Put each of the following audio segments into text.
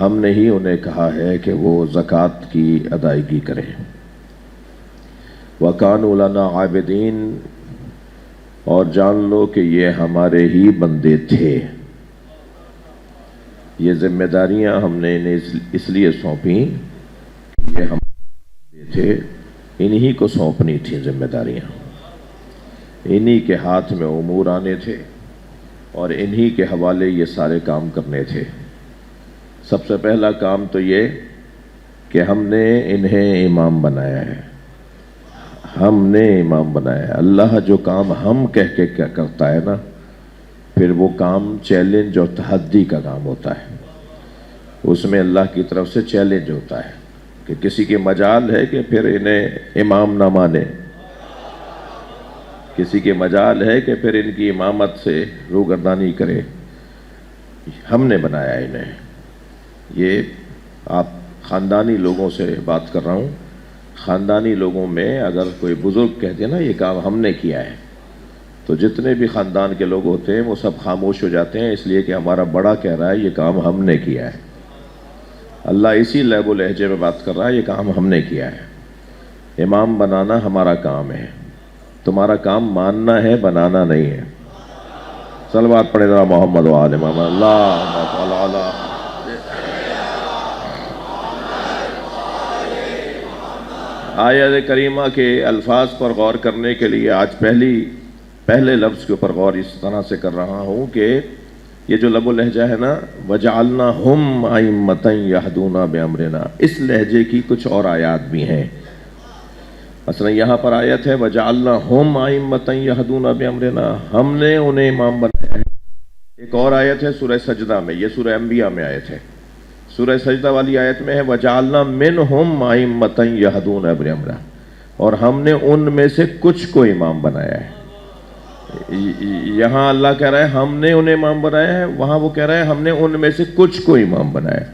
ہم نے ہی انہیں کہا ہے کہ وہ زکوٰۃ کی ادائیگی کریں۔ وَكَانُوا لَنَا عَابِدِينَ، اور جان لو کہ یہ ہمارے ہی بندے تھے۔ یہ ذمہ داریاں ہم نے انہیں اس لیے سونپیں، یہ ہم بندے تھے، انہی کو سونپنی تھی ذمہ داریاں، انہی کے ہاتھ میں امور آنے تھے اور انہی کے حوالے یہ سارے کام کرنے تھے۔ سب سے پہلا کام تو یہ کہ ہم نے انہیں امام بنایا ہے، ہم نے امام بنایا ہے۔ اللہ جو کام ہم کہہ کے کیا کرتا ہے نا، پھر وہ کام چیلنج اور تحدی کا کام ہوتا ہے، اس میں اللہ کی طرف سے چیلنج ہوتا ہے کہ کسی کی مجال ہے کہ پھر انہیں امام نہ مانے، کسی کی مجال ہے کہ پھر ان کی امامت سے روگردانی کرے۔ ہم نے بنایا انہیں۔ یہ آپ خاندانی لوگوں سے بات کر رہا ہوں، خاندانی لوگوں میں اگر کوئی بزرگ کہتے ہیں نا یہ کام ہم نے کیا ہے، تو جتنے بھی خاندان کے لوگ ہوتے ہیں وہ سب خاموش ہو جاتے ہیں، اس لیے کہ ہمارا بڑا کہہ رہا ہے یہ کام ہم نے کیا ہے۔ اللہ اسی لہب و لہجے میں بات کر رہا ہے، یہ کام ہم نے کیا ہے۔ امام بنانا ہمارا کام ہے، تمہارا کام ماننا ہے، بنانا نہیں ہے۔ صلوات پڑھے ذرا محمد و آل محمد۔ اللہم صل علی آیت کریمہ کے الفاظ پر غور کرنے کے لیے آج پہلے لفظ کے اوپر غور اس طرح سے کر رہا ہوں کہ یہ جو لب و لہجہ ہے نا، وَجَعَلْنَاهُمْ أَئِمَّةً يَهْدُونَ بِأَمْرِنَا، اس لہجے کی کچھ اور آیات بھی ہیں۔ مثلا یہاں پر آیت ہے وَجَعَلْنَاهُمْ أَئِمَّةً يَهْدُونَ بِأَمْرِنَا، ہم نے انہیں امام بنایا ہے۔ ایک اور آیت ہے سورہ سجدہ میں، یہ سورہ انبیاء میں آیت ہے، سورہ سجدہ والی آیت میں ہے وَجَعَلْنَا مِنْهُمْ أَئِمَّةً يَهْدُونَ بِأَمْرِنَا، اور ہم نے ان میں سے کچھ کو امام بنایا ہے۔ یہاں اللہ کہہ رہا ہے ہم نے انہیں امام بنایا ہے، وہاں وہ کہہ رہا ہے ہم نے ان میں سے کچھ کو امام بنایا ہے،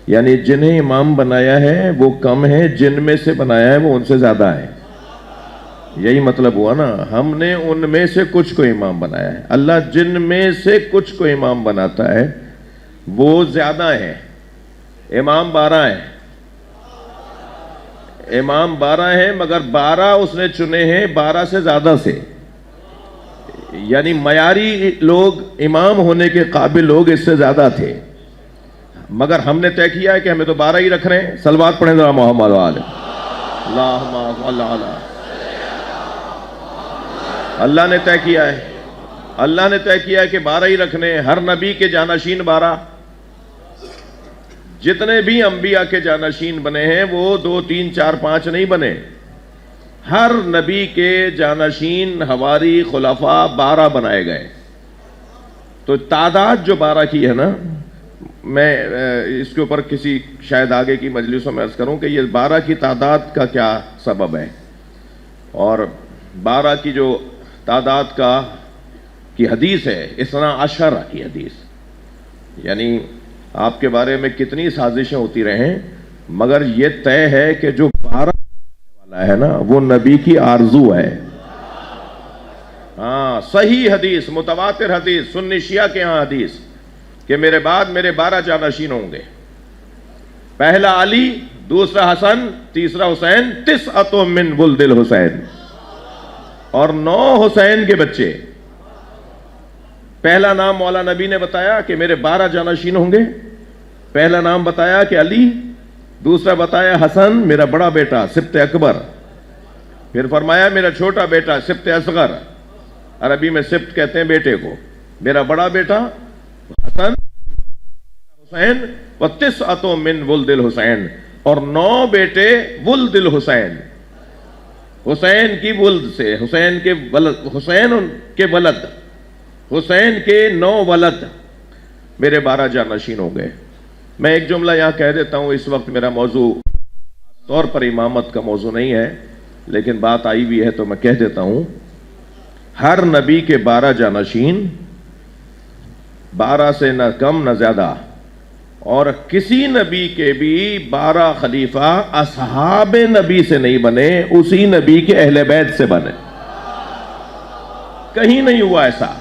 یعنی جنہیں امام بنایا ہے وہ کم ہے، جن میں سے بنایا ہے وہ ان سے زیادہ ہے۔ یہی مطلب ہوا نا، ہم نے ان میں سے کچھ کو امام بنایا ہے۔ اللہ جن میں سے کچھ کو امام بناتا ہے وہ زیادہ ہے۔ امام 12 ہیں، امام 12 ہیں، مگر 12 اس نے چنے ہیں 12 سے زیادہ سے، یعنی معیاری لوگ امام ہونے کے قابل لوگ اس سے زیادہ تھے، مگر ہم نے طے کیا ہے کہ ہمیں تو 12 ہی رکھ رہے ہیں۔ صلوات پڑھیں ذرا محمد و آل اللہم صل علی۔ اللہ نے طے کیا ہے، اللہ نے طے کیا ہے کہ 12 ہی رکھنے ہیں۔ ہر نبی کے جانشین 12، جتنے بھی انبیاء کے جانشین بنے ہیں وہ 2 3 4 5 نہیں بنے، ہر نبی کے جانشین حواری خلفاء 12 بنائے گئے۔ تو تعداد جو 12 کی ہے نا، میں اس کے اوپر کسی شاید آگے کی مجلسوں میں عرض کروں کہ یہ 12 کی تعداد کا کیا سبب ہے، اور 12 کی جو تعداد کی حدیث ہے، اثنا عشر کی حدیث، یعنی آپ کے بارے میں کتنی سازشیں ہوتی رہیں مگر یہ طے ہے کہ جو 12 والا ہے نا وہ نبی کی آرزو ہے۔ ہاں، صحیح حدیث، متواتر حدیث، سنی شیعہ کے ہاں حدیث کہ میرے بعد میرے 12 جانشین ہوں گے، پہلا علی، دوسرا حسن، تیسرا حسین، 9 من ولد الحسین، اور 9 حسین کے بچے۔ پہلا نام مولا نبی نے بتایا کہ میرے 12 جانشین ہوں گے، پہلا نام بتایا کہ علی، دوسرا بتایا حسن میرا بڑا بیٹا سبط اکبر، پھر فرمایا میرا چھوٹا بیٹا سبط اصغر، عربی میں سبط کہتے ہیں بیٹے کو، میرا بڑا بیٹا حسن حسین، و 9 من ولد الحسین، اور 9 بیٹے ولد الحسین، حسین کی ولد سے، حسین کے ولد، حسین کے ولد، حسین کے 9 ولد میرے 12 جانشین ہو گئے۔ میں ایک جملہ یہاں کہہ دیتا ہوں، اس وقت میرا موضوع طور پر امامت کا موضوع نہیں ہے، لیکن بات آئی بھی ہے تو میں کہہ دیتا ہوں، ہر نبی کے 12 جانشین، 12 سے نہ کم نہ زیادہ، اور کسی نبی کے بھی 12 خلیفہ اصحاب نبی سے نہیں بنے، اسی نبی کے اہل بیت سے بنے، کہیں نہیں ہوا ایسا۔